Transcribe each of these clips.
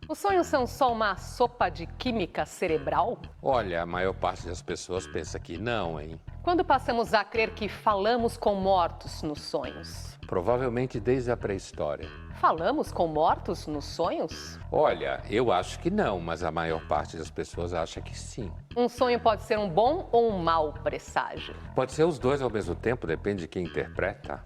Os sonhos são só uma sopa de química cerebral? Olha, a maior parte das pessoas pensa que não, hein? Quando passamos a crer que falamos com mortos nos sonhos? Provavelmente desde a pré-história. Falamos com mortos nos sonhos? Olha, eu acho que não, mas a maior parte das pessoas acha que sim. Um sonho pode ser um bom ou um mau presságio? Pode ser os dois ao mesmo tempo, depende de quem interpreta.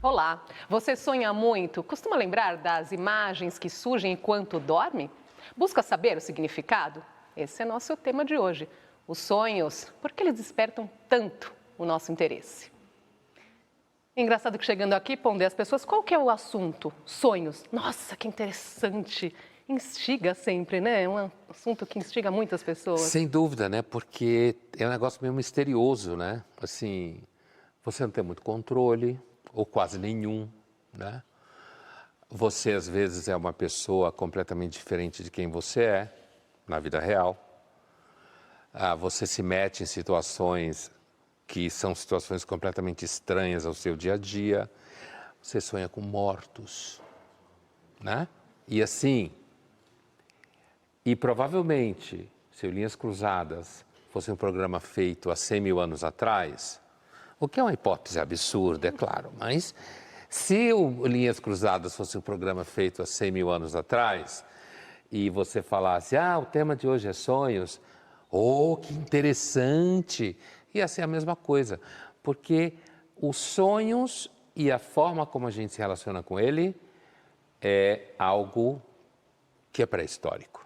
Olá, você sonha muito? Costuma lembrar das imagens que surgem enquanto dorme? Busca saber o significado? Esse é nosso tema de hoje. Os sonhos, por que eles despertam tanto o nosso interesse? Engraçado que chegando aqui, Pondé, as pessoas, qual que é o assunto? Sonhos. Nossa, que interessante. Instiga sempre, né? É um assunto que instiga muitas pessoas. Sem dúvida, né? Porque é um negócio meio misterioso, né? Assim, você não tem muito controle, ou quase nenhum, né? Você, às vezes, é uma pessoa completamente diferente de quem você é, na vida real. Você se mete em situações que são situações completamente estranhas ao seu dia a dia. Você sonha com mortos, né? E assim, e provavelmente, se o Linhas Cruzadas fosse um programa feito há 100 mil anos atrás, o que é uma hipótese absurda, é claro, mas se o Linhas Cruzadas fosse um programa feito há 100 mil anos atrás e você falasse, o tema de hoje é sonhos, que interessante, ia ser a mesma coisa, porque os sonhos e a forma como a gente se relaciona com ele é algo que é pré-histórico.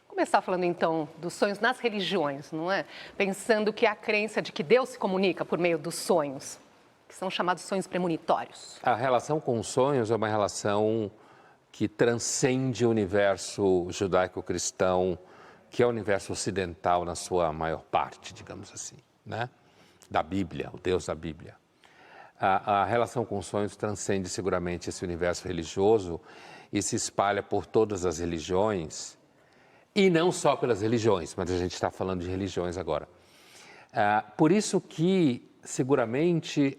Começar falando então dos sonhos nas religiões, não é? Pensando que a crença de que Deus se comunica por meio dos sonhos, que são chamados sonhos premonitórios. A relação com os sonhos é uma relação que transcende o universo judaico-cristão, que é o universo ocidental na sua maior parte, digamos assim, né? Da Bíblia, o Deus da Bíblia. A relação com os sonhos transcende seguramente esse universo religioso e se espalha por todas as religiões. E não só pelas religiões, mas a gente está falando de religiões agora. Por isso que, seguramente,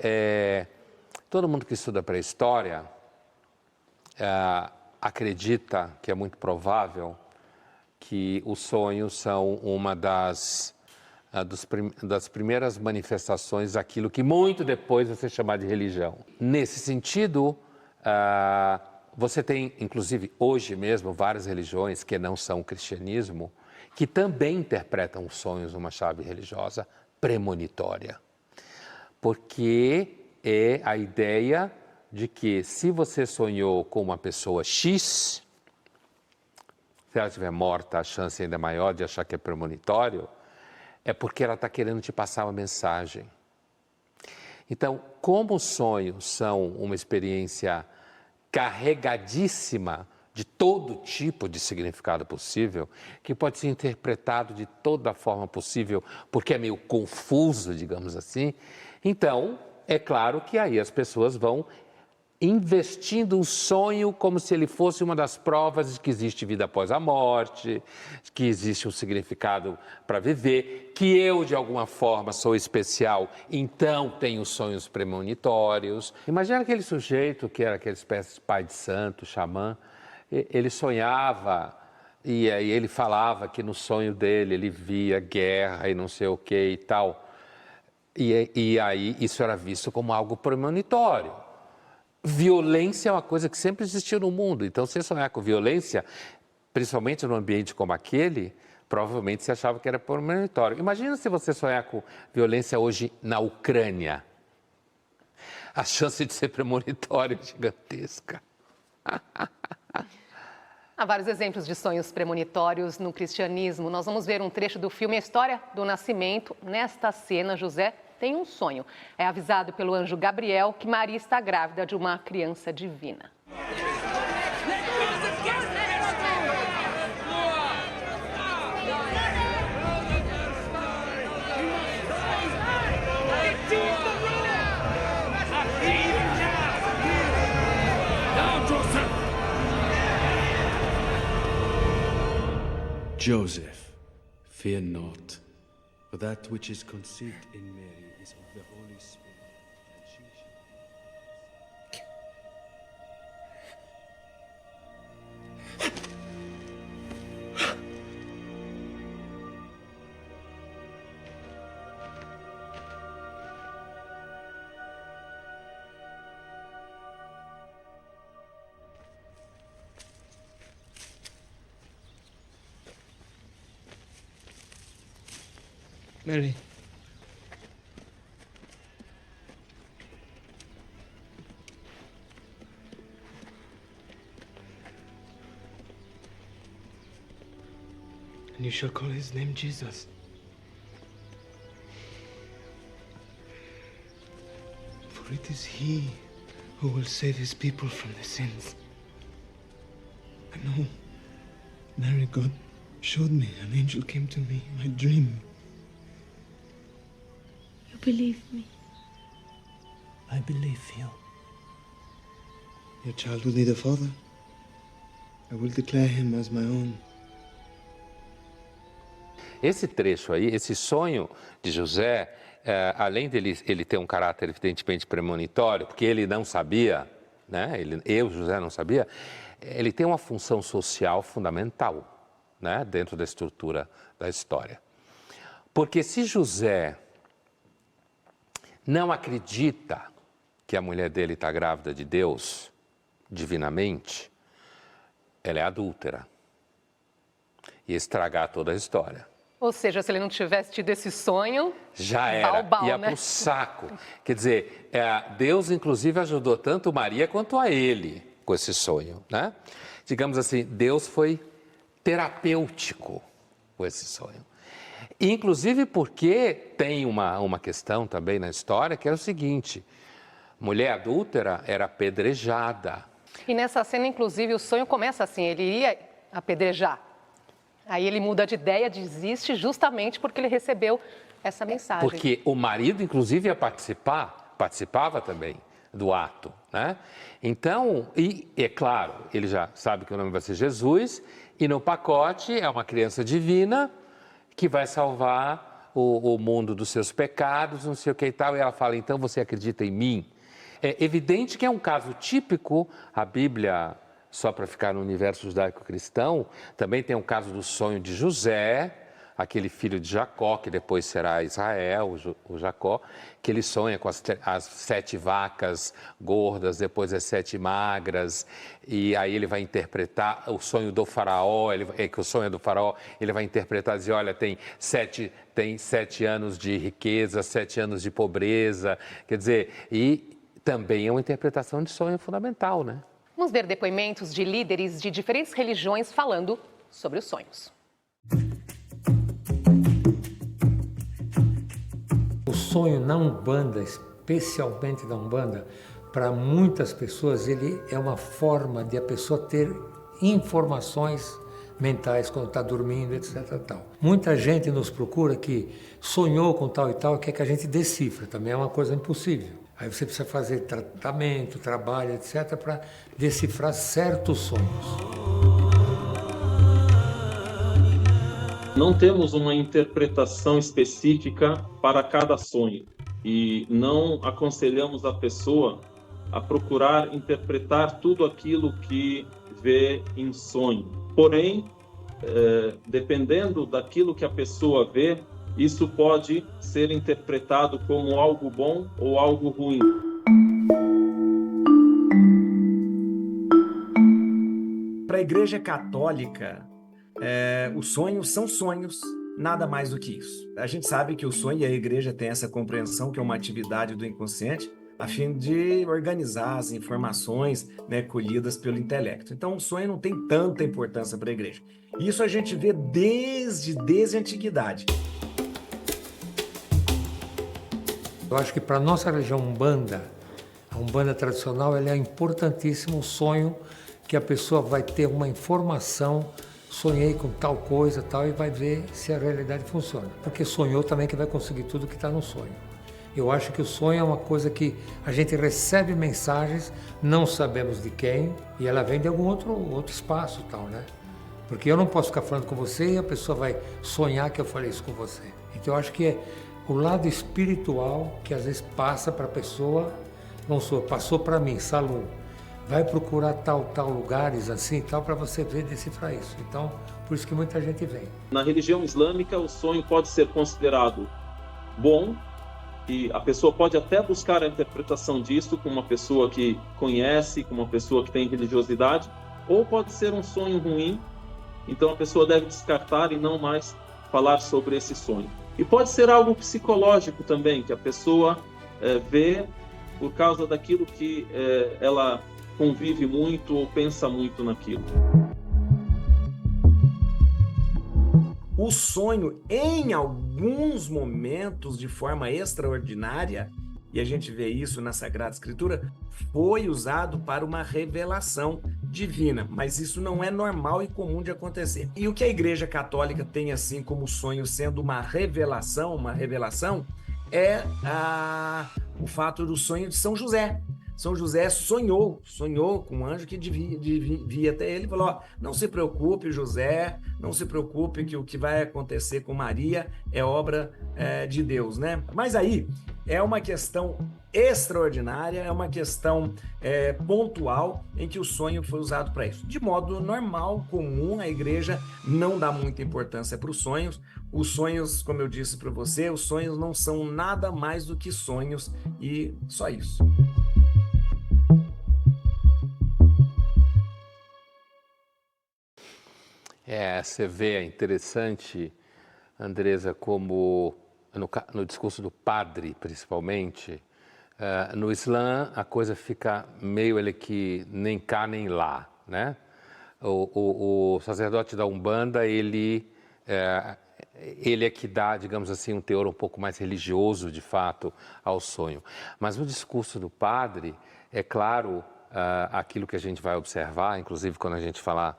todo mundo que estuda pré-história acredita que é muito provável que os sonhos são uma das primeiras manifestações daquilo que muito depois vai ser chamado de religião. Nesse sentido, você tem, inclusive, hoje mesmo, várias religiões que não são o cristianismo, que também interpretam os sonhos numa chave religiosa premonitória. Porque é a ideia de que se você sonhou com uma pessoa X, se ela estiver morta, a chance ainda é maior de achar que é premonitório, é porque ela está querendo te passar uma mensagem. Então, como os sonhos são uma experiência carregadíssima de todo tipo de significado possível, que pode ser interpretado de toda forma possível, porque é meio confuso, digamos assim. Então, é claro que aí as pessoas vão investindo um sonho como se ele fosse uma das provas de que existe vida após a morte, que existe um significado para viver, que eu, de alguma forma, sou especial, então tenho sonhos premonitórios. Imagina aquele sujeito que era aquela espécie de pai de santo, xamã, ele sonhava e aí ele falava que no sonho dele ele via guerra e não sei o que e tal. E aí isso era visto como algo premonitório. Violência é uma coisa que sempre existiu no mundo, então você sonhar com violência, principalmente num ambiente como aquele, provavelmente você achava que era premonitório. Imagina se você sonhar com violência hoje na Ucrânia. A chance de ser premonitório é gigantesca. Há vários exemplos de sonhos premonitórios no cristianismo. Nós vamos ver um trecho do filme A História do Nascimento. Nesta cena, José tem um sonho. É avisado pelo anjo Gabriel que Maria está grávida de uma criança divina. Joseph, fear not, for that which is conceived in Mary is of the Holy Spirit, and she shall... Mary. And you shall call his name Jesus. For it is he who will save his people from their sins. I know. Mary, God showed me. An angel came to me in my dream. You believe me? I believe you. Your child will need a father. I will declare him as my own. Esse trecho aí, esse sonho de José, além dele ele ter um caráter evidentemente premonitório, porque ele não sabia, né? José não sabia, ele tem uma função social fundamental, né? Dentro da estrutura da história. Porque se José não acredita que a mulher dele está grávida de Deus, divinamente, ela é adúltera. Ia estragar toda a história. Ou seja, se ele não tivesse tido esse sonho, já era, ia né? para o saco. Quer dizer, Deus inclusive ajudou tanto Maria quanto a ele com esse sonho, né? Digamos assim, Deus foi terapêutico com esse sonho. Inclusive porque tem uma questão também na história que era o seguinte, mulher adúltera era apedrejada. E nessa cena, inclusive, o sonho começa assim, ele ia apedrejar. Aí ele muda de ideia, desiste justamente porque ele recebeu essa mensagem. Porque o marido, inclusive, ia participava também do ato, né? Então, e é claro, ele já sabe que o nome vai ser Jesus, e no pacote é uma criança divina que vai salvar o mundo dos seus pecados, não sei o que e tal, e ela fala, então você acredita em mim? É evidente que é um caso típico, a Bíblia, só para ficar no universo judaico-cristão, também tem um caso do sonho de José, aquele filho de Jacó, que depois será Israel, o Jacó, que ele sonha com as 7 vacas gordas, depois as 7 magras, e aí ele vai interpretar o sonho do faraó, que o sonho do faraó, ele vai interpretar, dizer, olha, tem 7 anos de riqueza, 7 anos de pobreza, quer dizer, e também é uma interpretação de sonho fundamental, né? Vamos ver depoimentos de líderes de diferentes religiões falando sobre os sonhos. O sonho na Umbanda, especialmente na Umbanda, para muitas pessoas ele é uma forma de a pessoa ter informações mentais quando está dormindo, etc. Tal. Muita gente nos procura que sonhou com tal e tal, quer que a gente decifre, também é uma coisa impossível. Aí você precisa fazer tratamento, trabalho, etc., para decifrar certos sonhos. Não temos uma interpretação específica para cada sonho e não aconselhamos a pessoa a procurar interpretar tudo aquilo que vê em sonho. Porém, dependendo daquilo que a pessoa vê, isso pode ser interpretado como algo bom ou algo ruim. Para a Igreja Católica, os sonhos são sonhos, nada mais do que isso. A gente sabe que o sonho, e a Igreja tem essa compreensão, que é uma atividade do inconsciente, a fim de organizar as informações, né, colhidas pelo intelecto. Então, o sonho não tem tanta importância para a Igreja. Isso a gente vê desde a antiguidade. Eu acho que para a nossa religião Umbanda, a Umbanda tradicional, ela é importantíssimo o sonho que a pessoa vai ter uma informação, sonhei com tal coisa, tal, e vai ver se a realidade funciona. Porque sonhou também que vai conseguir tudo que está no sonho. Eu acho que o sonho é uma coisa que a gente recebe mensagens, não sabemos de quem, e ela vem de algum outro espaço, tal, né? Porque eu não posso ficar falando com você e a pessoa vai sonhar que eu falei isso com você. Então eu acho que é o lado espiritual que às vezes passa para a pessoa, não sou, passou para mim, Salum, vai procurar tal lugares assim, tal, para você ver, decifrar isso. Então, por isso que muita gente vem. Na religião islâmica, o sonho pode ser considerado bom, e a pessoa pode até buscar a interpretação disso com uma pessoa que conhece, com uma pessoa que tem religiosidade, ou pode ser um sonho ruim, então a pessoa deve descartar e não mais falar sobre esse sonho. E pode ser algo psicológico também, que a pessoa vê por causa daquilo que ela convive muito ou pensa muito naquilo. O sonho, em alguns momentos, de forma extraordinária, e a gente vê isso na Sagrada Escritura, foi usado para uma revelação divina, mas isso não é normal e comum de acontecer. E o que a Igreja Católica tem assim como sonho sendo uma revelação, é o fato do sonho de São José. São José sonhou com um anjo que via até ele e falou: ó, não se preocupe, José, não se preocupe que o que vai acontecer com Maria é obra de Deus, né? Mas aí é uma questão extraordinária, é uma questão pontual em que o sonho foi usado para isso. De modo normal, comum, a igreja não dá muita importância para os sonhos. Os sonhos, como eu disse para você, os sonhos não são nada mais do que sonhos e só isso. Você vê, é interessante, Andresa, como no discurso do padre, principalmente, no Islã a coisa fica meio que nem cá nem lá, né? O sacerdote da Umbanda, ele é que dá, digamos assim, um teor um pouco mais religioso, de fato, ao sonho. Mas no discurso do padre, é claro, aquilo que a gente vai observar, inclusive quando a gente falar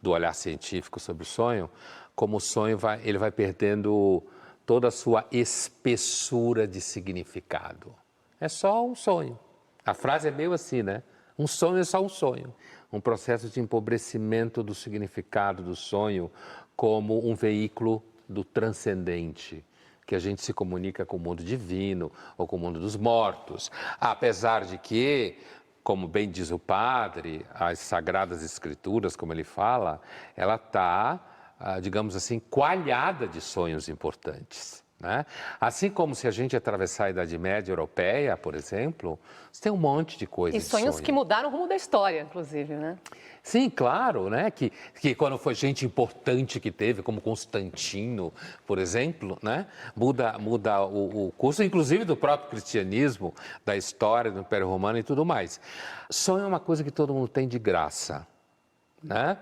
do olhar científico sobre o sonho, como o sonho ele vai perdendo toda a sua espessura de significado. É só um sonho. A frase é meio assim, né? Um sonho é só um sonho. Um processo de empobrecimento do significado do sonho como um veículo do transcendente, que a gente se comunica com o mundo divino ou com o mundo dos mortos. Apesar de que, como bem diz o padre, as Sagradas Escrituras, como ele fala, ela está, digamos assim, coalhada de sonhos importantes, né? Assim como se a gente atravessar a Idade Média Europeia, por exemplo, você tem um monte de coisas. E sonhos que mudaram o rumo da história, inclusive, né? Sim, claro, né? Que quando foi gente importante que teve, como Constantino, por exemplo, né? Muda o curso, inclusive do próprio cristianismo, da história do Império Romano e tudo mais. Sonho é uma coisa que todo mundo tem de graça, né?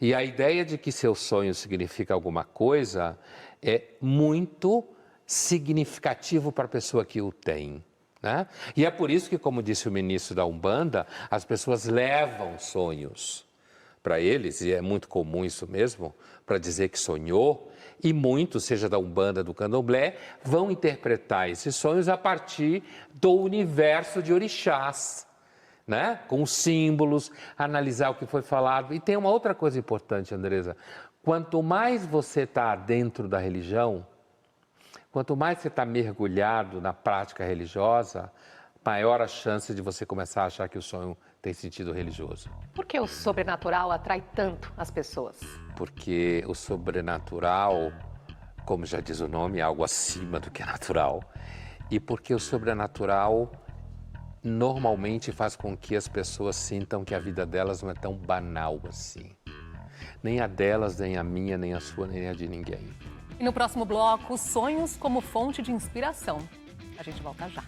E a ideia de que seu sonho significa alguma coisa é muito significativo para a pessoa que o tem, né? E é por isso que, como disse o ministro da Umbanda, as pessoas levam sonhos para eles, e é muito comum isso mesmo, para dizer que sonhou, e muitos, seja da Umbanda, do Candomblé, vão interpretar esses sonhos a partir do universo de orixás, né? Com os símbolos, analisar o que foi falado. E tem uma outra coisa importante, Andresa, quanto mais você está dentro da religião, quanto mais você está mergulhado na prática religiosa, maior a chance de você começar a achar que o sonho tem sentido religioso. Por que o sobrenatural atrai tanto as pessoas? Porque o sobrenatural, como já diz o nome, é algo acima do que é natural. E porque o sobrenatural normalmente faz com que as pessoas sintam que a vida delas não é tão banal assim. Nem a delas, nem a minha, nem a sua, nem a de ninguém. E no próximo bloco, os sonhos como fonte de inspiração. A gente volta já.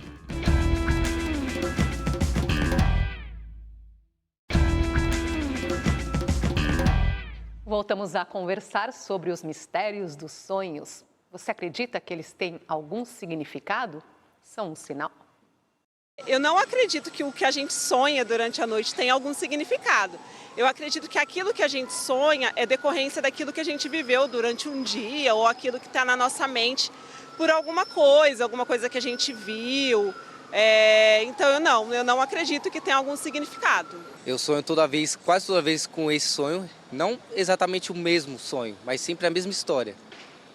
Voltamos a conversar sobre os mistérios dos sonhos. Você acredita que eles têm algum significado? São um sinal? Eu não acredito que o que a gente sonha durante a noite tem algum significado. Eu acredito que aquilo que a gente sonha é decorrência daquilo que a gente viveu durante um dia ou aquilo que está na nossa mente por alguma coisa que a gente viu. Então eu não acredito que tenha algum significado. Eu sonho toda vez, quase toda vez com esse sonho, não exatamente o mesmo sonho, mas sempre a mesma história.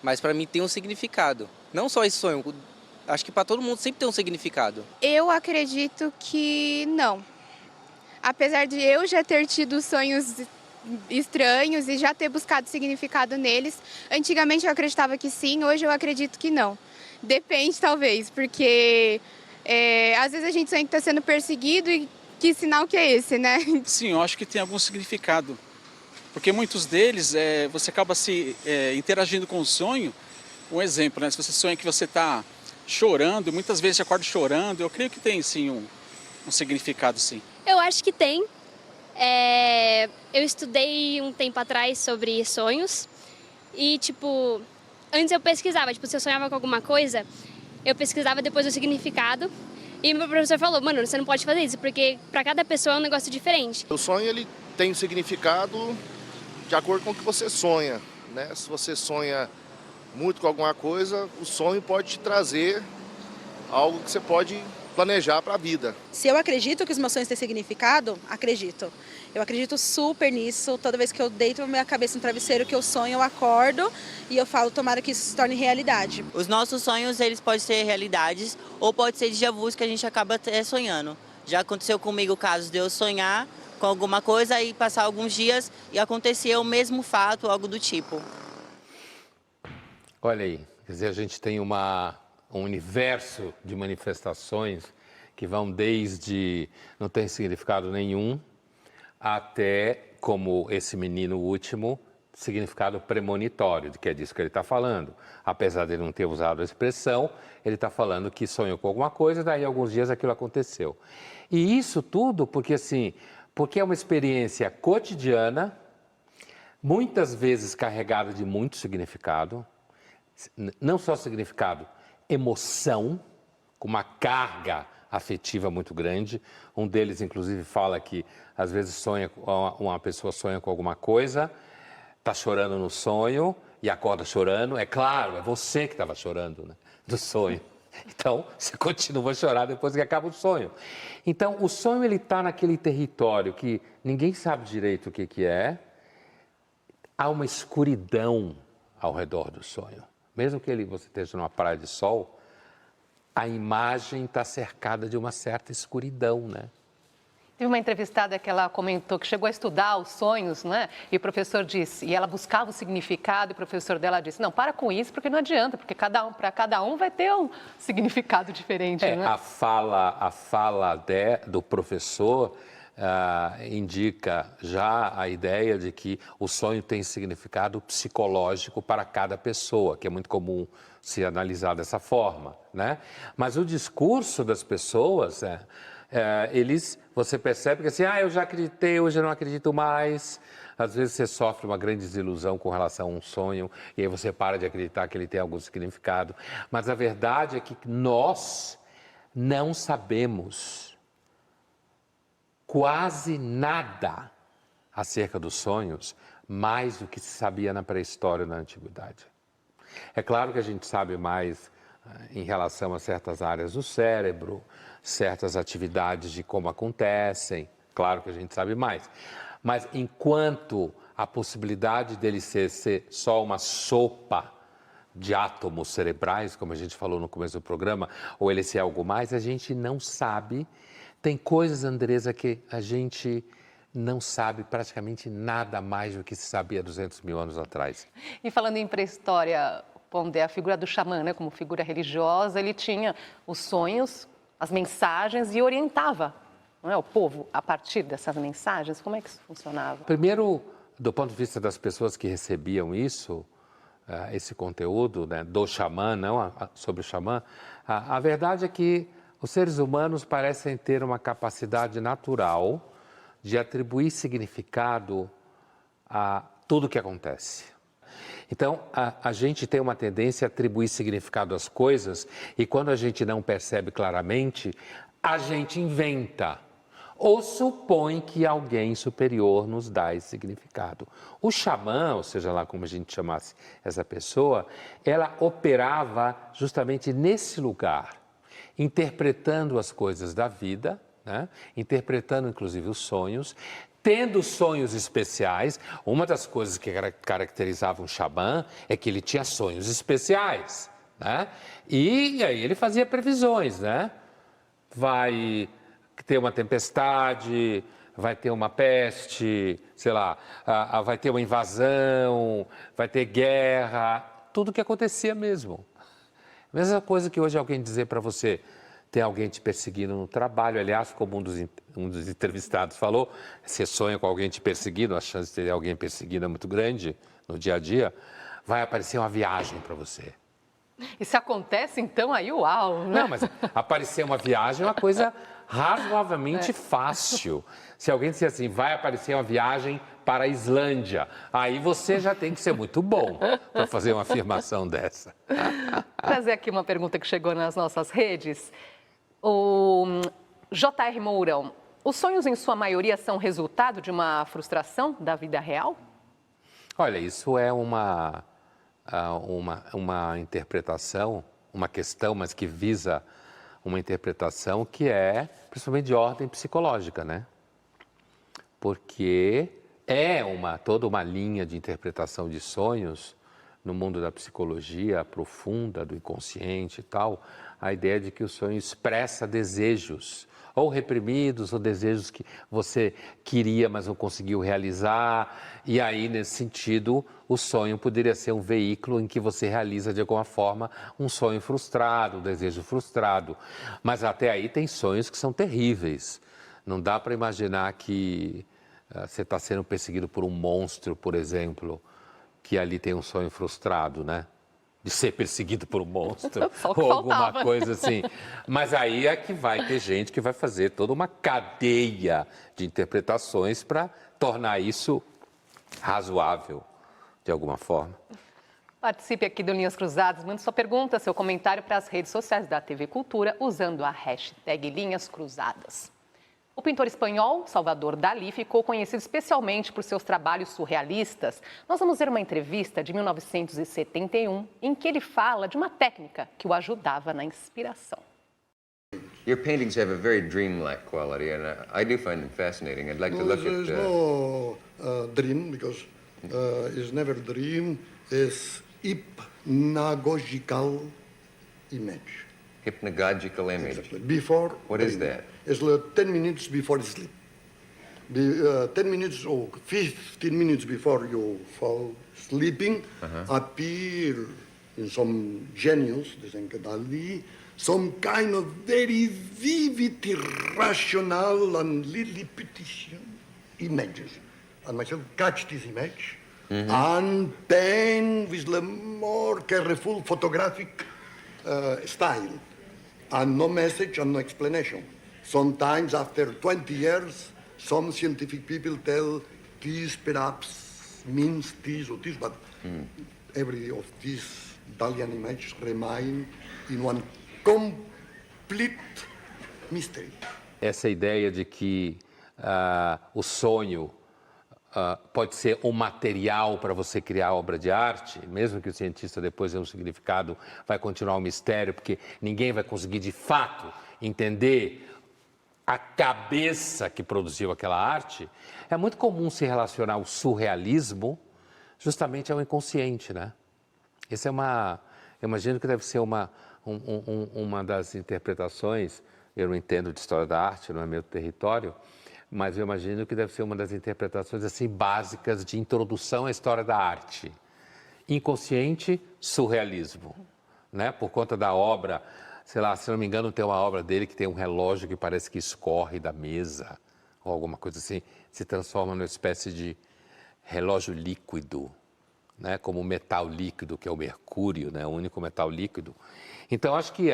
Mas para mim tem um significado. Não só esse sonho, acho que para todo mundo sempre tem um significado. Eu acredito que não. Apesar de eu já ter tido sonhos estranhos e já ter buscado significado neles, antigamente eu acreditava que sim, hoje eu acredito que não. Depende, talvez, porque às vezes a gente sonha que está sendo perseguido e que sinal que é esse, né? Sim, eu acho que tem algum significado. Porque muitos deles, você acaba interagindo com o sonho. Um exemplo, né? Se você sonha que você está chorando, muitas vezes você acorda chorando, eu creio que tem sim um significado, sim. Eu acho que tem. Eu estudei um tempo atrás sobre sonhos e, tipo, antes eu pesquisava, se eu sonhava com alguma coisa, eu pesquisava depois o significado e meu professor falou, mano, você não pode fazer isso, porque para cada pessoa é um negócio diferente. O sonho, ele tem um significado de acordo com o que você sonha, né? Se você sonha muito com alguma coisa, o sonho pode te trazer algo que você pode planejar para a vida. Se eu acredito que os meus sonhos têm significado, acredito. Eu acredito super nisso. Toda vez que eu deito a minha cabeça no travesseiro que eu sonho, eu acordo e eu falo, tomara que isso se torne realidade. Os nossos sonhos, eles podem ser realidades ou pode ser déjà vus que a gente acaba sonhando. Já aconteceu comigo casos de eu sonhar com alguma coisa e passar alguns dias e acontecia o mesmo fato, algo do tipo. Olha aí, quer dizer, a gente tem um universo de manifestações que vão desde não tem significado nenhum até, como esse menino último, significado premonitório, que é disso que ele está falando. Apesar de ele não ter usado a expressão, ele está falando que sonhou com alguma coisa, daí alguns dias aquilo aconteceu. E isso tudo porque é uma experiência cotidiana, muitas vezes carregada de muito significado, não só significado, emoção, com uma carga afetiva muito grande. Um deles, inclusive, fala que às vezes uma pessoa sonha com alguma coisa, está chorando no sonho e acorda chorando. É claro, é você que estava chorando, né, do sonho. Então, você continua a chorar depois que acaba o sonho. Então, o sonho ele está naquele território que ninguém sabe direito o que é. Há uma escuridão ao redor do sonho. Mesmo que você esteja numa praia de sol, a imagem está cercada de uma certa escuridão, né? Teve uma entrevistada que ela comentou que chegou a estudar os sonhos, né? E o professor disse, e ela buscava o significado, e o professor dela disse, não, para com isso, porque não adianta, porque para cada um vai ter um significado diferente, né? A fala do professor indica já a ideia de que o sonho tem significado psicológico para cada pessoa, que é muito comum se analisar dessa forma, né? Mas o discurso das pessoas, você percebe que assim, eu já acreditei, hoje eu não acredito mais. Às vezes você sofre uma grande desilusão com relação a um sonho e aí você para de acreditar que ele tem algum significado. Mas a verdade é que nós não sabemos quase nada acerca dos sonhos, mais do que se sabia na pré-história e na antiguidade. É claro que a gente sabe mais em relação a certas áreas do cérebro, certas atividades de como acontecem, claro que a gente sabe mais. Mas enquanto a possibilidade dele ser só uma sopa de átomos cerebrais, como a gente falou no começo do programa, ou ele ser algo mais, a gente não sabe. Tem coisas, Andresa, que a gente não sabe praticamente nada mais do que se sabia 200 mil anos atrás. E falando em pré-história, Pondé, a figura do xamã, né, como figura religiosa, ele tinha os sonhos, as mensagens e orientava, não é, o povo a partir dessas mensagens. Como é que isso funcionava? Primeiro, do ponto de vista das pessoas que recebiam isso, esse conteúdo, né, do xamã, não sobre o xamã, a verdade é que os seres humanos parecem ter uma capacidade natural de atribuir significado a tudo que acontece. Então, a gente tem uma tendência a atribuir significado às coisas e quando a gente não percebe claramente, a gente inventa ou supõe que alguém superior nos dá esse significado. O xamã, ou seja lá como a gente chamasse essa pessoa, ela operava justamente nesse lugar. interpretando as coisas da vida, né? Interpretando inclusive os sonhos, tendo sonhos especiais. Uma das coisas que caracterizava um xamã é que ele tinha sonhos especiais, né? E aí ele fazia previsões, né? Vai ter uma tempestade, vai ter uma peste, sei lá, vai ter uma invasão, vai ter guerra, tudo que acontecia mesmo. Mesma coisa que hoje alguém dizer para você, tem alguém te perseguindo no trabalho. Aliás, como um dos entrevistados falou, você sonha com alguém te perseguindo, a chance de ter alguém perseguindo é muito grande no dia a dia, vai aparecer uma viagem para você. E se acontece, então, aí uau, né? Não, mas aparecer uma viagem é uma coisa razoavelmente fácil. Se alguém disser assim, vai aparecer uma viagem para a Islândia, aí você já tem que ser muito bom para fazer uma afirmação dessa. Vou trazer aqui uma pergunta que chegou nas nossas redes. O J.R. Mourão, os sonhos em sua maioria são resultado de uma frustração da vida real? Olha, isso é uma interpretação, uma questão, mas que visa uma interpretação que é principalmente de ordem psicológica, né? Porque é toda uma linha de interpretação de sonhos no mundo da psicologia profunda, do inconsciente e tal, a ideia de que o sonho expressa desejos, ou reprimidos, ou desejos que você queria, mas não conseguiu realizar. E aí, nesse sentido, o sonho poderia ser um veículo em que você realiza, de alguma forma, um sonho frustrado, um desejo frustrado. Mas até aí tem sonhos que são terríveis. Não dá para imaginar que você está sendo perseguido por um monstro, por exemplo, que ali tem um sonho frustrado, né? De ser perseguido por um monstro ou alguma coisa assim. Mas aí é que vai ter gente que vai fazer toda uma cadeia de interpretações para tornar isso razoável, de alguma forma. Participe aqui do Linhas Cruzadas, mande sua pergunta, seu comentário para as redes sociais da TV Cultura, usando a hashtag Linhas Cruzadas. O pintor espanhol Salvador Dalí ficou conhecido especialmente por seus trabalhos surrealistas. Nós vamos ver uma entrevista de 1971 em que ele fala de uma técnica que o ajudava na inspiração. Your paintings have a very dreamlike quality, and I do find them fascinating. I'd like to look There's no dream, because it's never dream. It's hypnagogical image. Hypnagogical image. Exactly. Before. What is that? It's 10 minutes before sleep. 10 minutes or 15 minutes before you fall sleeping, appear in some genius, dicen que Dalí, some kind of very vivid, irrational and Lilliputian images. And myself catch this image and paint with the more careful photographic style. And no message and no explanation. Sometimes after 20 years, some scientific people tell this perhaps means this or this, but every of these Dalian images remain in one complete mystery. Essa ideia de que o sonho pode ser um material para você criar obra de arte, mesmo que o cientista depois dê um significado, vai continuar um mistério, porque ninguém vai conseguir de fato entender a cabeça que produziu aquela arte. É muito comum se relacionar o surrealismo justamente ao inconsciente, né? Essa é eu imagino que deve ser uma das interpretações. Eu não entendo de história da arte, não é meu território, mas eu imagino que deve ser uma das interpretações assim básicas de introdução à história da arte. Inconsciente, surrealismo, né? Por conta da obra, sei lá, se não me engano, tem uma obra dele que tem um relógio que parece que escorre da mesa, ou alguma coisa assim, se transforma numa espécie de relógio líquido, né? Como o metal líquido, que é o mercúrio, né? O único metal líquido. Então, acho que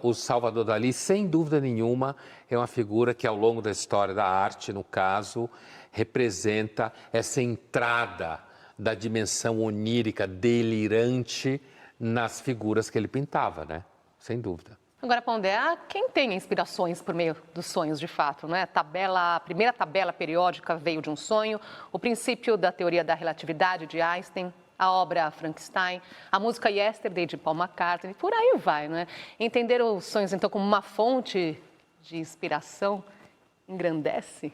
o Salvador Dalí, sem dúvida nenhuma, é uma figura que, ao longo da história da arte, no caso, representa essa entrada da dimensão onírica, delirante, nas figuras que ele pintava, né? Sem dúvida. Agora, Pondé, quem tem inspirações por meio dos sonhos, de fato, né? A primeira tabela periódica veio de um sonho, o princípio da teoria da relatividade de Einstein a obra Frankenstein, a música Yesterday de Paul McCartney, por aí vai, não é? Entender os sonhos, então, como uma fonte de inspiração engrandece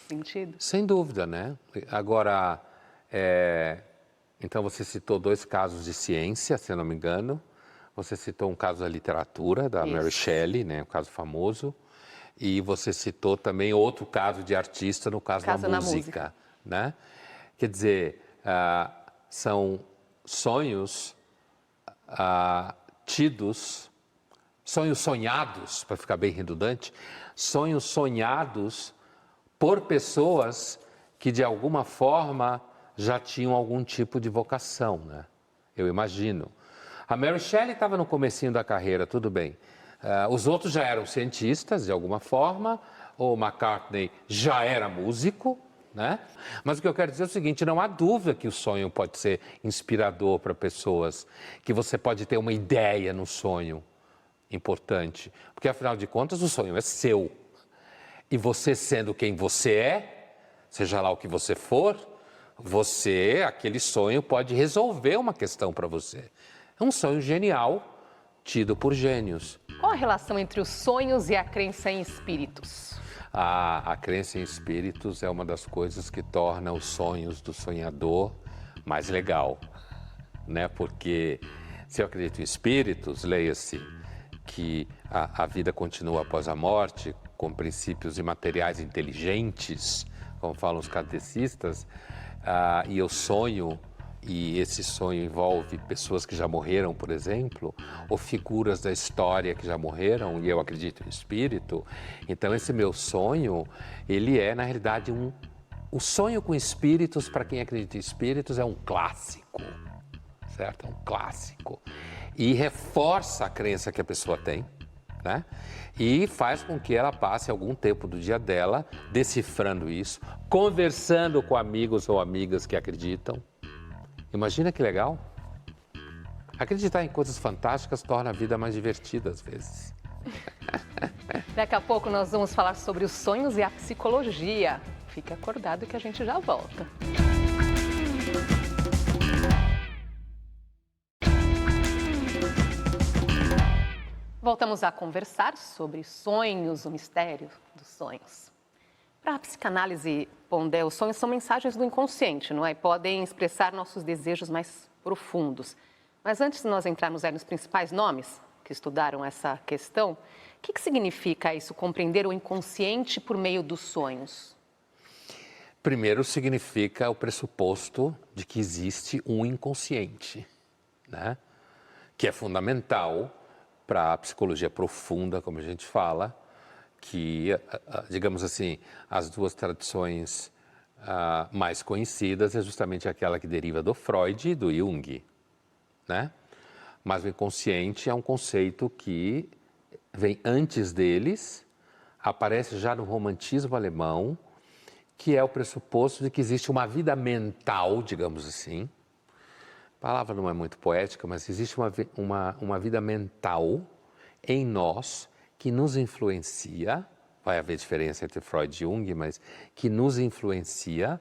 sentido? Sem dúvida, né? Agora, então você citou 2 casos de ciência, se eu não me engano. Você citou um caso da literatura, da Mary Shelley, né? Um caso famoso. E você citou também outro caso de artista, no caso da música, né? Quer dizer, são sonhos tidos, sonhos sonhados, para ficar bem redundante, sonhos sonhados por pessoas que, de alguma forma, já tinham algum tipo de vocação, né? Eu imagino. A Mary Shelley estava no comecinho da carreira, tudo bem. Os outros já eram cientistas, de alguma forma. O McCartney já era músico, né? Mas o que eu quero dizer é o seguinte, não há dúvida que o sonho pode ser inspirador para pessoas, que você pode ter uma ideia no sonho importante. Porque, afinal de contas, o sonho é seu. E você sendo quem você é, seja lá o que você for, aquele sonho pode resolver uma questão para você. É um sonho genial, tido por gênios. Qual a relação entre os sonhos e a crença em espíritos? A crença em espíritos é uma das coisas que torna os sonhos do sonhador mais legal, né? Porque se eu acredito em espíritos, leia-se que a vida continua após a morte, com princípios imateriais inteligentes, como falam os catecistas, e eu sonho, e esse sonho envolve pessoas que já morreram, por exemplo, ou figuras da história que já morreram, e eu acredito em espírito. Então, esse meu sonho, ele é, na realidade, o sonho com espíritos, para quem acredita em espíritos, é um clássico, certo? É um clássico. E reforça a crença que a pessoa tem, né? E faz com que ela passe algum tempo do dia dela decifrando isso, conversando com amigos ou amigas que acreditam. Imagina que legal. Acreditar em coisas fantásticas torna a vida mais divertida às vezes. Daqui a pouco nós vamos falar sobre os sonhos e a psicologia. Fique acordado que a gente já volta. Voltamos a conversar sobre sonhos, o mistério dos sonhos. Para a psicanálise, Pondé, os sonhos são mensagens do inconsciente, não é? Podem expressar nossos desejos mais profundos. Mas antes de nós entrarmos nos principais nomes que estudaram essa questão, o que significa isso, compreender o inconsciente por meio dos sonhos? Primeiro, significa o pressuposto de que existe um inconsciente, né? Que é fundamental para a psicologia profunda, como a gente fala, que, digamos assim, as 2 tradições mais conhecidas é justamente aquela que deriva do Freud e do Jung, né? Mas o inconsciente é um conceito que vem antes deles, aparece já no romantismo alemão, que é o pressuposto de que existe uma vida mental, digamos assim. A palavra não é muito poética, mas existe uma vida mental em nós que nos influencia, vai haver diferença entre Freud e Jung, mas que nos influencia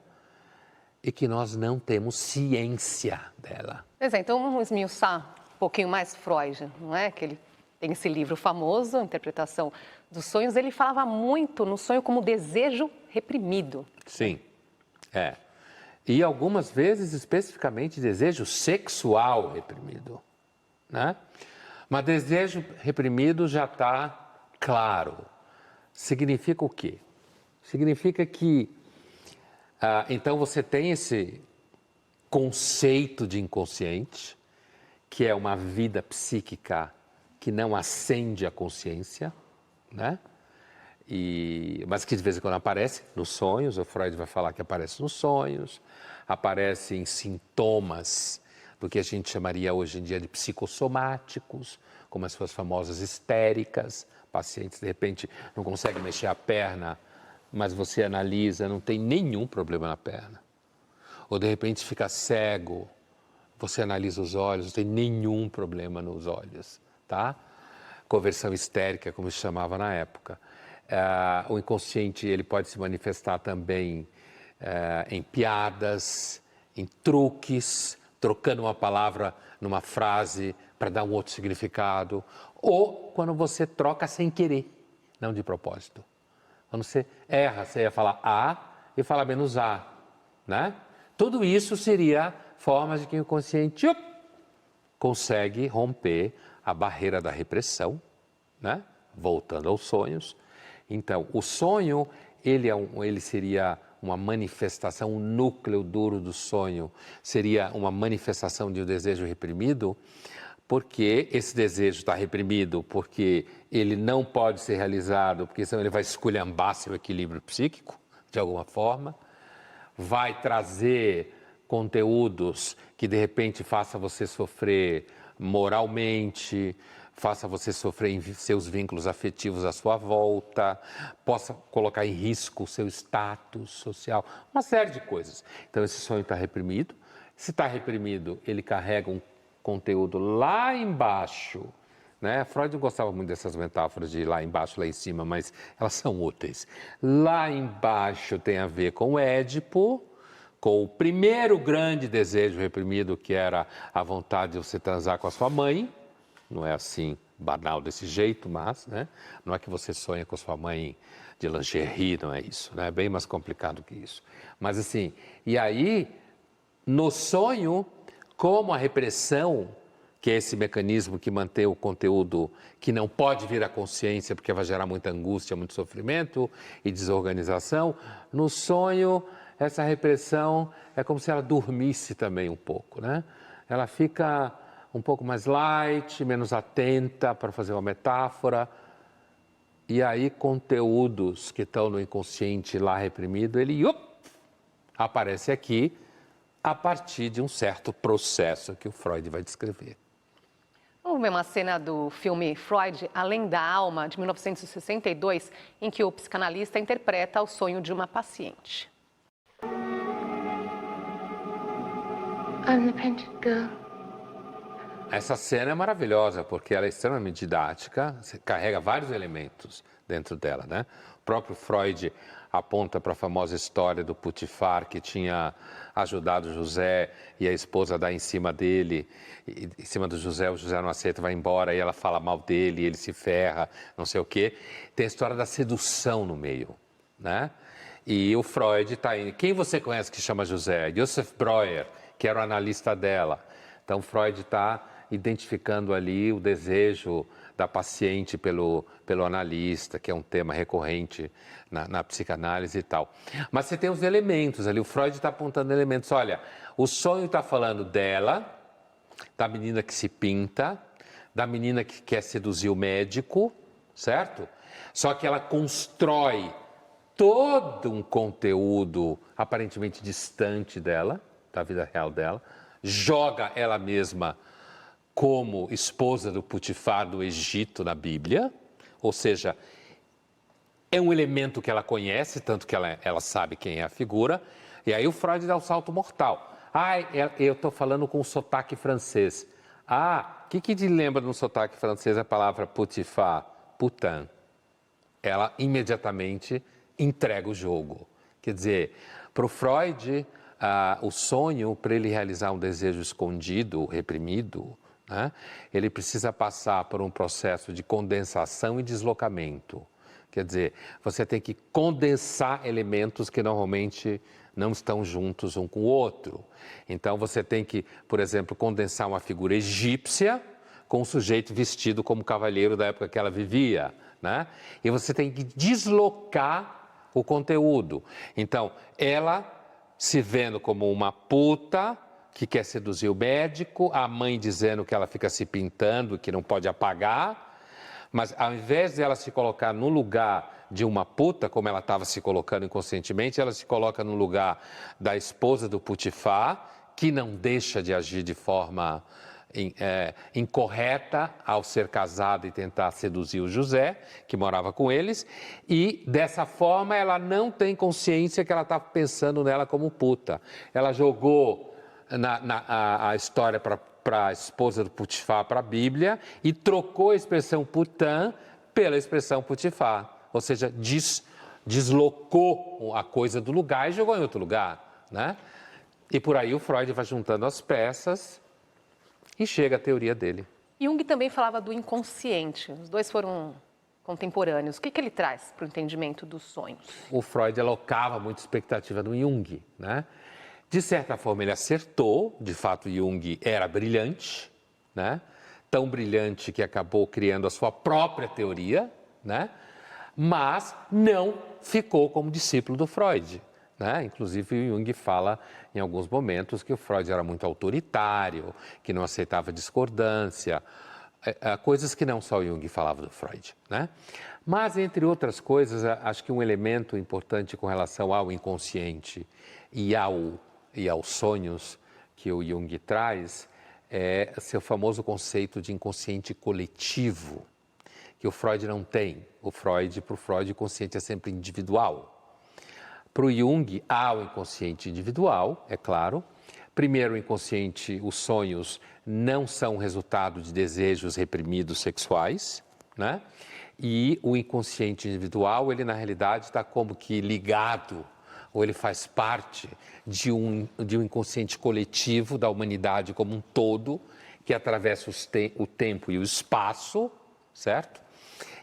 e que nós não temos ciência dela. Pois é, então vamos esmiuçar um pouquinho mais Freud, não é? Que ele tem esse livro famoso, a Interpretação dos Sonhos, ele falava muito no sonho como desejo reprimido. Sim, E algumas vezes, especificamente, desejo sexual reprimido, né? Mas desejo reprimido já está claro. Significa o quê? Significa que, então, você tem esse conceito de inconsciente, que é uma vida psíquica que não acende a consciência, né? Mas que de vez em quando aparece nos sonhos, o Freud vai falar que aparece nos sonhos, aparece em sintomas do que a gente chamaria hoje em dia de psicossomáticos, como as suas famosas histéricas. Pacientes, de repente, não conseguem mexer a perna, mas você analisa, não tem nenhum problema na perna. Ou, de repente, fica cego, você analisa os olhos, não tem nenhum problema nos olhos, tá? Conversão histérica, como se chamava na época. O inconsciente, ele pode se manifestar também em piadas, em truques, trocando uma palavra numa frase para dar um outro significado, ou quando você troca sem querer, não de propósito. Quando você erra, você ia falar A e fala menos A, né? Tudo isso seria formas de que o inconsciente consegue romper a barreira da repressão, né? Voltando aos sonhos. Então, o sonho, ele seria uma manifestação, um núcleo duro do sonho, seria uma manifestação de um desejo reprimido, porque esse desejo está reprimido, porque ele não pode ser realizado, porque senão ele vai esculhambar seu equilíbrio psíquico, de alguma forma, vai trazer conteúdos que de repente faça você sofrer moralmente, faça você sofrer em seus vínculos afetivos à sua volta, possa colocar em risco o seu status social, uma série de coisas. Então esse sonho está reprimido. Se está reprimido, ele carrega um conteúdo lá embaixo, né? Freud não gostava muito dessas metáforas de lá embaixo, lá em cima, mas elas são úteis. Lá embaixo tem a ver com o Édipo, com o primeiro grande desejo reprimido, que era a vontade de você transar com a sua mãe. Não é assim banal desse jeito, mas, né? Não é que você sonha com a sua mãe de lingerie, não é isso, né? É bem mais complicado que isso. Mas assim, e aí, no sonho, como a repressão, que é esse mecanismo que mantém o conteúdo que não pode vir à consciência porque vai gerar muita angústia, muito sofrimento e desorganização, no sonho, essa repressão é como se ela dormisse também um pouco, né? Ela fica um pouco mais light, menos atenta, para fazer uma metáfora, e aí conteúdos que estão no inconsciente lá reprimido, ele aparece aqui a partir de um certo processo que o Freud vai descrever. Vamos ver uma cena do filme Freud, Além da Alma, de 1962, em que o psicanalista interpreta o sonho de uma paciente. I'm the painted girl. Essa cena é maravilhosa, porque ela é extremamente didática, carrega vários elementos dentro dela, né? O próprio Freud aponta para a famosa história do Putifar, que tinha ajudado José e a esposa dá em cima dele, em cima do José, o José não aceita, vai embora, e ela fala mal dele, ele se ferra, não sei o quê. Tem a história da sedução no meio, né? E o Freud está aí. Quem você conhece que chama José? Joseph Breuer, que era o analista dela. Então, Freud está identificando ali o desejo da paciente pelo analista, que é um tema recorrente na psicanálise e tal. Mas você tem os elementos ali, o Freud está apontando elementos. Olha, o sonho está falando dela, da menina que se pinta, da menina que quer seduzir o médico, certo? Só que ela constrói todo um conteúdo aparentemente distante dela, da vida real dela, joga ela mesma como esposa do Putifar do Egito na Bíblia, ou seja, é um elemento que ela conhece, tanto que ela sabe quem é a figura, e aí o Freud dá o salto mortal. Eu estou falando com sotaque francês. O que te lembra no sotaque francês a palavra Putifar? Putain. Ela imediatamente entrega o jogo. Quer dizer, para o Freud, o sonho, para ele realizar um desejo escondido, reprimido, né, ele precisa passar por um processo de condensação e deslocamento. Quer dizer, você tem que condensar elementos que normalmente não estão juntos um com o outro. Então, você tem que, por exemplo, condensar uma figura egípcia com um sujeito vestido como cavalheiro da época que ela vivia, né? E você tem que deslocar o conteúdo. Então, ela se vendo como uma puta que quer seduzir o médico, a mãe dizendo que ela fica se pintando, que não pode apagar, mas ao invés de ela se colocar no lugar de uma puta, como ela estava se colocando inconscientemente, ela se coloca no lugar da esposa do Putifar, que não deixa de agir de forma incorreta ao ser casada e tentar seduzir o José, que morava com eles, e dessa forma ela não tem consciência que ela está pensando nela como puta. Ela jogou a história para a esposa do Putifar, para a Bíblia, e trocou a expressão putain pela expressão Putifar, ou seja, deslocou a coisa do lugar e jogou em outro lugar, né? E por aí o Freud vai juntando as peças e chega à teoria dele. Jung também falava do inconsciente. Os dois foram contemporâneos. O que ele traz para o entendimento dos sonhos? O Freud alocava muita expectativa no Jung, né? De certa forma ele acertou, de fato Jung era brilhante, né? Tão brilhante que acabou criando a sua própria teoria, né? Mas não ficou como discípulo do Freud, né? Inclusive o Jung fala em alguns momentos que o Freud era muito autoritário, que não aceitava discordância, coisas que não só o Jung falava do Freud, né? Mas, entre outras coisas, acho que um elemento importante com relação ao inconsciente e aos sonhos que o Jung traz é seu famoso conceito de inconsciente coletivo, que o Freud não tem. Para o Freud, o consciente é sempre individual. Para o Jung, há o inconsciente individual, é claro. Primeiro, o inconsciente, os sonhos não são resultado de desejos reprimidos sexuais, né? E o inconsciente individual, ele na realidade está como que ligado, ou ele faz parte de um inconsciente coletivo da humanidade como um todo, que atravessa o tempo e o espaço, certo?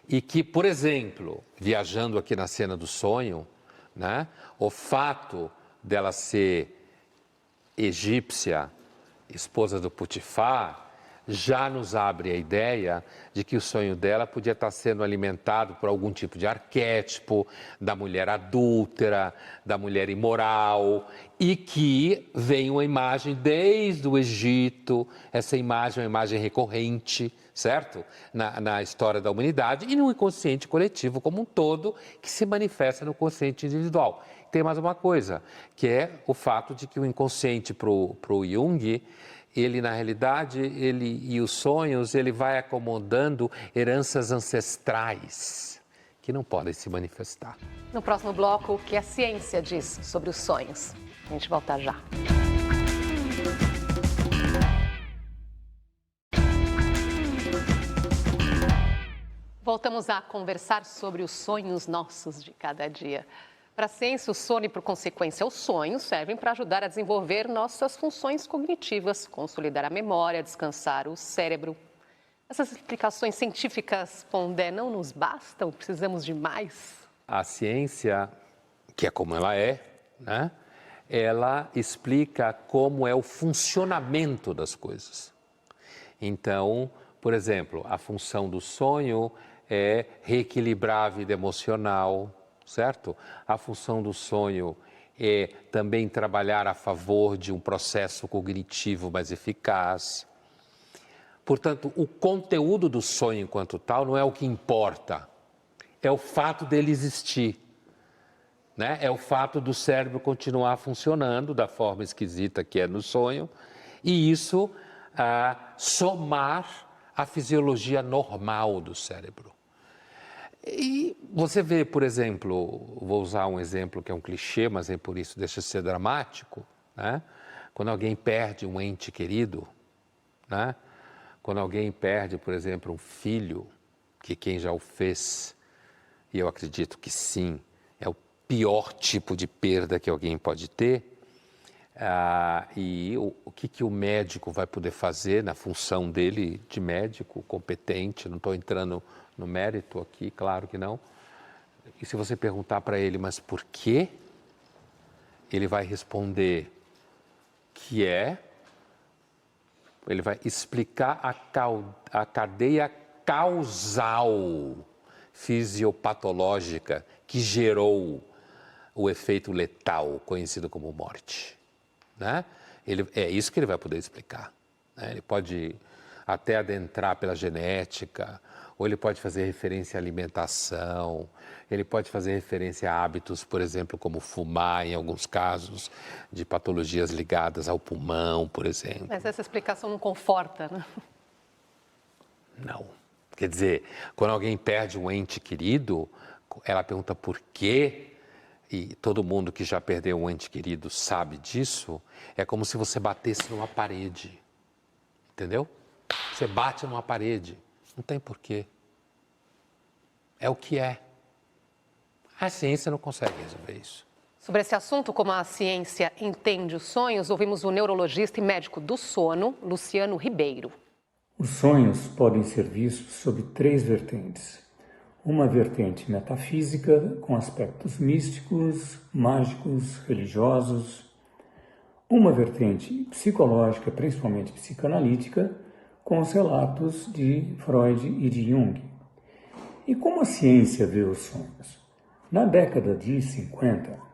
E que, por exemplo, viajando aqui na cena do sonho, né, o fato dela ser egípcia, esposa do Potifar, já nos abre a ideia de que o sonho dela podia estar sendo alimentado por algum tipo de arquétipo da mulher adúltera, da mulher imoral, e que vem uma imagem desde o Egito, essa imagem é uma imagem recorrente, certo? Na história da humanidade e no inconsciente coletivo como um todo, que se manifesta no consciente individual. Tem mais uma coisa, que é o fato de que o inconsciente para o Jung, ele na realidade, e os sonhos, ele vai acomodando heranças ancestrais que não podem se manifestar. No próximo bloco, o que a ciência diz sobre os sonhos? A gente volta já. Voltamos a conversar sobre os sonhos nossos de cada dia. Para a ciência, o sono e, por consequência, os sonhos servem para ajudar a desenvolver nossas funções cognitivas, consolidar a memória, descansar o cérebro. Essas explicações científicas, Pondé, não nos bastam? Precisamos de mais? A ciência, que é como ela é, né? Ela explica como é o funcionamento das coisas. Então, por exemplo, a função do sonho é reequilibrar a vida emocional, certo? A função do sonho é também trabalhar a favor de um processo cognitivo mais eficaz. Portanto, o conteúdo do sonho enquanto tal não é o que importa, é o fato dele existir, né? É o fato do cérebro continuar funcionando da forma esquisita que é no sonho e isso somar a fisiologia normal do cérebro. E você vê, por exemplo, vou usar um exemplo que é um clichê, mas nem por isso deixa de ser dramático, né? Quando alguém perde um ente querido, né? Quando alguém perde, por exemplo, um filho, que quem já o fez, e eu acredito que sim, é o pior tipo de perda que alguém pode ter, e o que o médico vai poder fazer na função dele de médico competente, não estou entrando no mérito aqui, claro que não. E se você perguntar para ele, mas por quê? Ele vai responder que ele vai explicar a cadeia causal fisiopatológica que gerou o efeito letal conhecido como morte, né? É isso que ele vai poder explicar, né? Ele pode até adentrar pela genética, ou ele pode fazer referência à alimentação, ele pode fazer referência a hábitos, por exemplo, como fumar, em alguns casos, de patologias ligadas ao pulmão, por exemplo. Mas essa explicação não conforta, né? Não. Quer dizer, quando alguém perde um ente querido, ela pergunta por quê, e todo mundo que já perdeu um ente querido sabe disso, é como se você batesse numa parede, entendeu? Você bate numa parede. Não tem porquê. É o que é. A ciência não consegue resolver isso. Sobre esse assunto, como a ciência entende os sonhos, ouvimos o neurologista e médico do sono, Luciano Ribeiro. Os sonhos podem ser vistos sob 3 vertentes. Uma vertente metafísica, com aspectos místicos, mágicos, religiosos. Uma vertente psicológica, principalmente psicanalítica, com os relatos de Freud e de Jung. E como a ciência vê os sonhos? Na década de 50,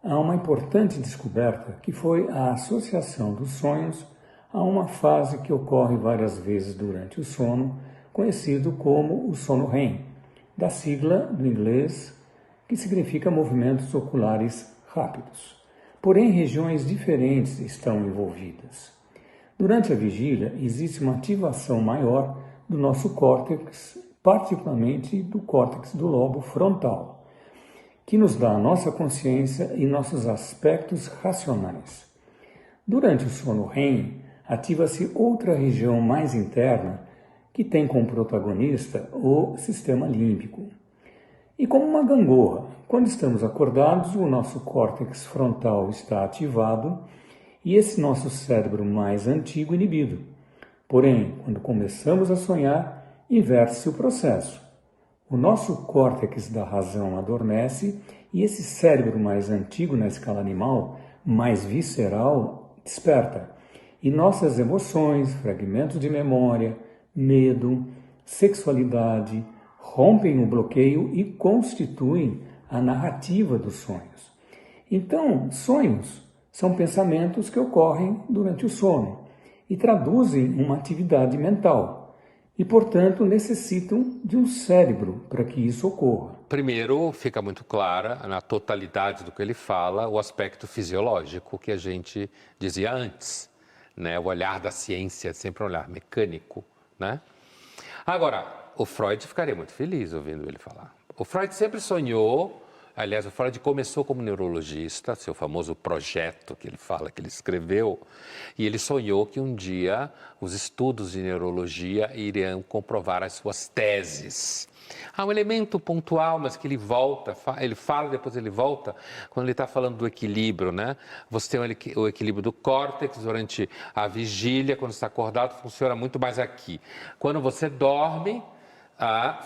há uma importante descoberta que foi a associação dos sonhos a uma fase que ocorre várias vezes durante o sono, conhecido como o sono REM, da sigla do inglês, que significa movimentos oculares rápidos. Porém, regiões diferentes estão envolvidas. Durante a vigília, existe uma ativação maior do nosso córtex, particularmente do córtex do lobo frontal, que nos dá a nossa consciência e nossos aspectos racionais. Durante o sono REM, ativa-se outra região mais interna, que tem como protagonista o sistema límbico. E como uma gangorra, quando estamos acordados, o nosso córtex frontal está ativado e esse nosso cérebro mais antigo inibido. Porém, quando começamos a sonhar, inverte-se o processo. O nosso córtex da razão adormece e esse cérebro mais antigo na escala animal, mais visceral, desperta. E nossas emoções, fragmentos de memória, medo, sexualidade, rompem o bloqueio e constituem a narrativa dos sonhos. Então, sonhos são pensamentos que ocorrem durante o sono e traduzem uma atividade mental. E, portanto, necessitam de um cérebro para que isso ocorra. Primeiro, fica muito clara, na totalidade do que ele fala, o aspecto fisiológico que a gente dizia antes, né? O olhar da ciência é sempre um olhar mecânico, né? Agora, o Freud ficaria muito feliz ouvindo ele falar. O Freud sempre sonhou, aliás, o Freud começou como neurologista, seu famoso projeto que ele fala, que ele escreveu, e ele sonhou que um dia os estudos de neurologia iriam comprovar as suas teses. Há um elemento pontual, mas que ele volta, ele fala, depois ele volta, quando ele está falando do equilíbrio, né? Você tem o equilíbrio do córtex durante a vigília, quando está acordado, funciona muito mais aqui. Quando você dorme,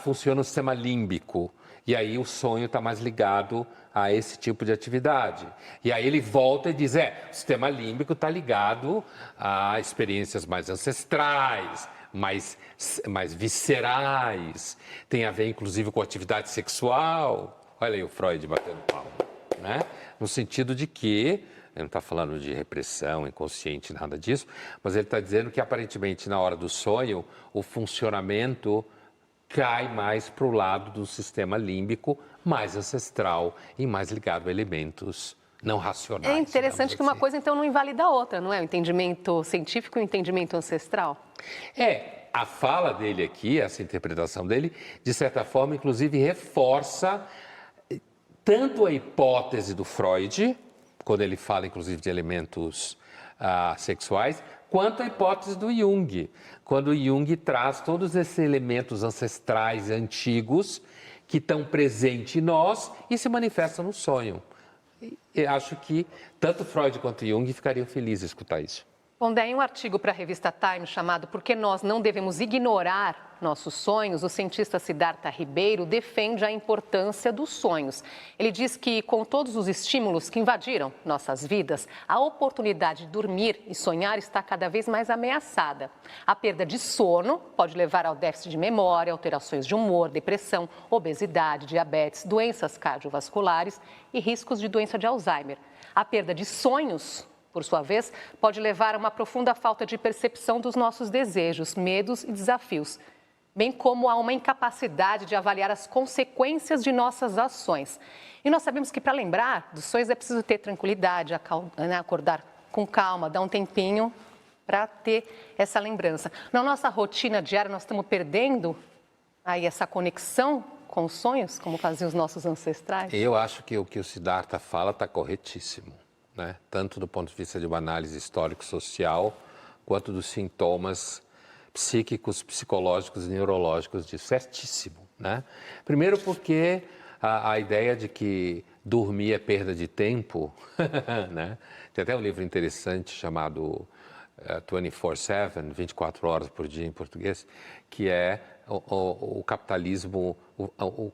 funciona o sistema límbico. E aí o sonho está mais ligado a esse tipo de atividade. E aí ele volta e diz, o sistema límbico está ligado a experiências mais ancestrais, mais viscerais, tem a ver inclusive com atividade sexual. Olha aí o Freud batendo palma, né? No sentido de que, ele não está falando de repressão inconsciente, nada disso, mas ele está dizendo que aparentemente na hora do sonho, o funcionamento cai mais para o lado do sistema límbico, mais ancestral e mais ligado a elementos não racionais. É interessante que uma coisa, então, não invalida a outra, não é? O entendimento científico e o entendimento ancestral. A fala dele aqui, essa interpretação dele, de certa forma, inclusive, reforça tanto a hipótese do Freud, quando ele fala, inclusive, de elementos sexuais, quanto a hipótese do Jung, quando o Jung traz todos esses elementos ancestrais antigos que estão presentes em nós e se manifestam no sonho. Eu acho que tanto Freud quanto Jung ficariam felizes de escutar isso. Bom, daí um artigo para a revista Time chamado Por que nós não devemos ignorar nossos sonhos, o cientista Siddhartha Ribeiro defende a importância dos sonhos. Ele diz que com todos os estímulos que invadiram nossas vidas, a oportunidade de dormir e sonhar está cada vez mais ameaçada. A perda de sono pode levar ao déficit de memória, alterações de humor, depressão, obesidade, diabetes, doenças cardiovasculares e riscos de doença de Alzheimer. A perda de sonhos, por sua vez, pode levar a uma profunda falta de percepção dos nossos desejos, medos e desafios, bem como a uma incapacidade de avaliar as consequências de nossas ações. E nós sabemos que para lembrar dos sonhos é preciso ter tranquilidade, acordar com calma, dar um tempinho para ter essa lembrança. Na nossa rotina diária, nós estamos perdendo aí essa conexão com os sonhos, como faziam os nossos ancestrais? Eu acho que o que o Siddhartha fala está corretíssimo, né? Tanto do ponto de vista de uma análise histórico-social, quanto dos sintomas psíquicos, psicológicos e neurológicos disso. Certíssimo, né? Primeiro porque a ideia de que dormir é perda de tempo, né? Tem até um livro interessante chamado 24/7, 24 horas por dia em português, que é o capitalismo,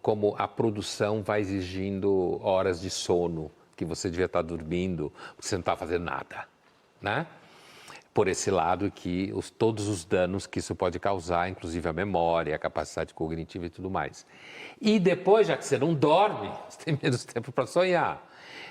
como a produção vai exigindo horas de sono, que você devia estar dormindo, porque você não está fazendo nada, né? Por esse lado que todos os danos que isso pode causar, inclusive a memória, a capacidade cognitiva e tudo mais. E depois, já que você não dorme, você tem menos tempo para sonhar.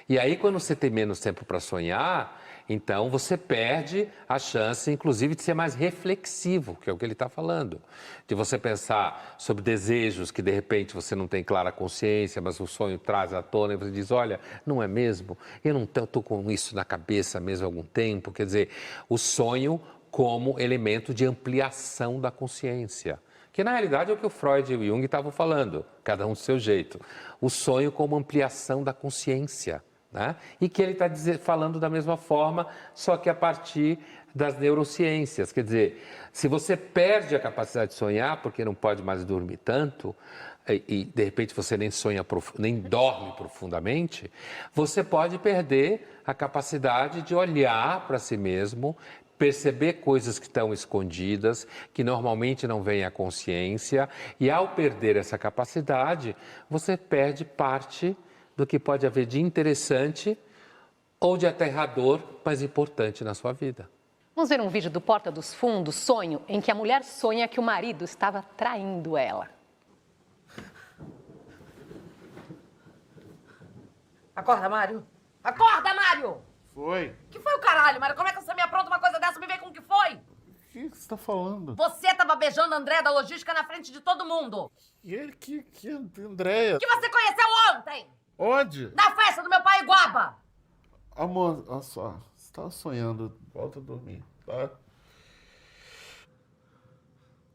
E aí, quando você tem menos tempo para sonhar, então você perde a chance, inclusive, de ser mais reflexivo, que é o que ele está falando. De você pensar sobre desejos que, de repente, você não tem clara consciência, mas o sonho traz à tona e você diz, olha, não é mesmo? Eu não estou com isso na cabeça mesmo há algum tempo. Quer dizer, o sonho como elemento de ampliação da consciência. Que, na realidade, é o que o Freud e o Jung estavam falando, cada um do seu jeito. O sonho como ampliação da consciência. Né? E que ele está falando da mesma forma, só que a partir das neurociências. Quer dizer, se você perde a capacidade de sonhar, porque não pode mais dormir tanto, e de repente você nem dorme profundamente, você pode perder a capacidade de olhar para si mesmo, perceber coisas que estão escondidas, que normalmente não vêm à consciência, e ao perder essa capacidade, você perde parte do que pode haver de interessante ou de aterrador, mas importante na sua vida. Vamos ver um vídeo do Porta dos Fundos, Sonho, em que a mulher sonha que o marido estava traindo ela. Acorda, Mário! Acorda, Mário! Foi? Que foi o caralho, Mário? Como é que você me apronta uma coisa dessa? Me vem com o que foi? O que você tá falando? Você tava beijando a Andréia da Logística na frente de todo mundo. E ele, que Andréia? Que você conheceu ontem! Onde? Na festa do meu pai Iguaba! Amor, olha só, você tava sonhando, volta a dormir, tá?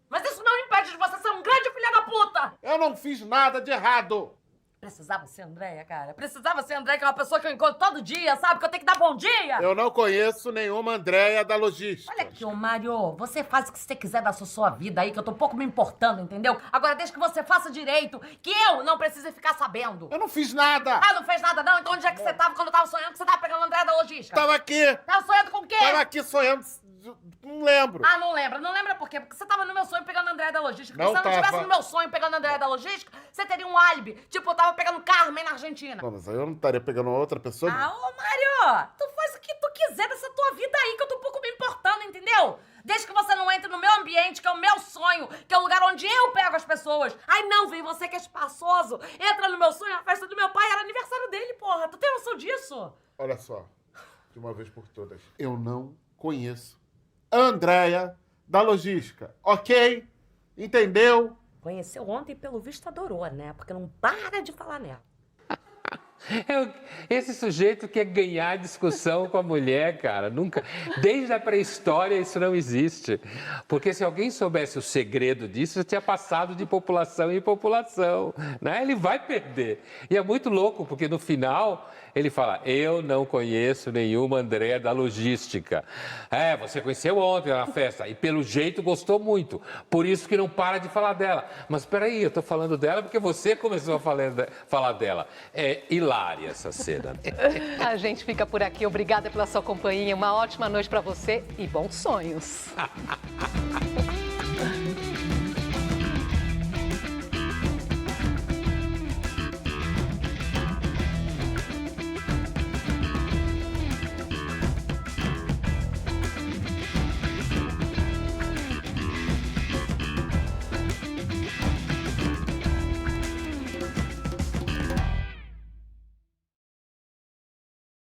Mas isso não impede de você ser um grande filho da puta! Eu não fiz nada de errado! Precisava ser Andréia, cara. Precisava ser Andréia, que é uma pessoa que eu encontro todo dia, sabe? Que eu tenho que dar bom dia! Eu não conheço nenhuma Andréia da Logística. Olha aqui, ô Mário, você faz o que você quiser da sua vida aí, que eu tô um pouco me importando, entendeu? Agora deixa que você faça direito, que eu não precise ficar sabendo. Eu não fiz nada! Ah, não fez nada não? Então onde é que você tava quando eu tava sonhando que você tava pegando a Andréia da Logística? Tava aqui! Tava sonhando com o quê? Tava aqui sonhando, não lembro. Ah, não lembra? Não lembra por quê? Porque você tava no meu sonho pegando a Andréia da Logística. Não Se você não tava. tivesse no meu sonho pegando a Andréia da Logística, você teria um álibi. Tipo, eu tava pegando Carmen na Argentina. Não, mas aí eu não estaria pegando outra pessoa. Ah, ô Mário, tu faz o que tu quiser dessa tua vida aí, que eu tô um pouco me importando, entendeu? Desde que você não entre no meu ambiente, que é o meu sonho, que é o lugar onde eu pego as pessoas. Ai, não, vem você que é espaçoso. Entra no meu sonho, a festa do meu pai era aniversário dele, porra. Tu tem noção disso? Olha só, de uma vez por todas, eu não conheço a Andréia da Logística, ok? Entendeu? Conheceu ontem e pelo visto adorou, né? Porque não para de falar nela. Esse sujeito quer ganhar discussão com a mulher, cara. Nunca. Desde a pré-história isso não existe. Porque se alguém soubesse o segredo disso, já tinha passado de população em população, né? Ele vai perder. E é muito louco, porque no final ele fala, eu não conheço nenhuma Andréia da Logística. É, você conheceu ontem na festa e pelo jeito gostou muito. Por isso que não para de falar dela. Mas espera aí, eu estou falando dela porque você começou a falar dela. É hilária essa cena. A gente fica por aqui. Obrigada pela sua companhia. Uma ótima noite para você e bons sonhos.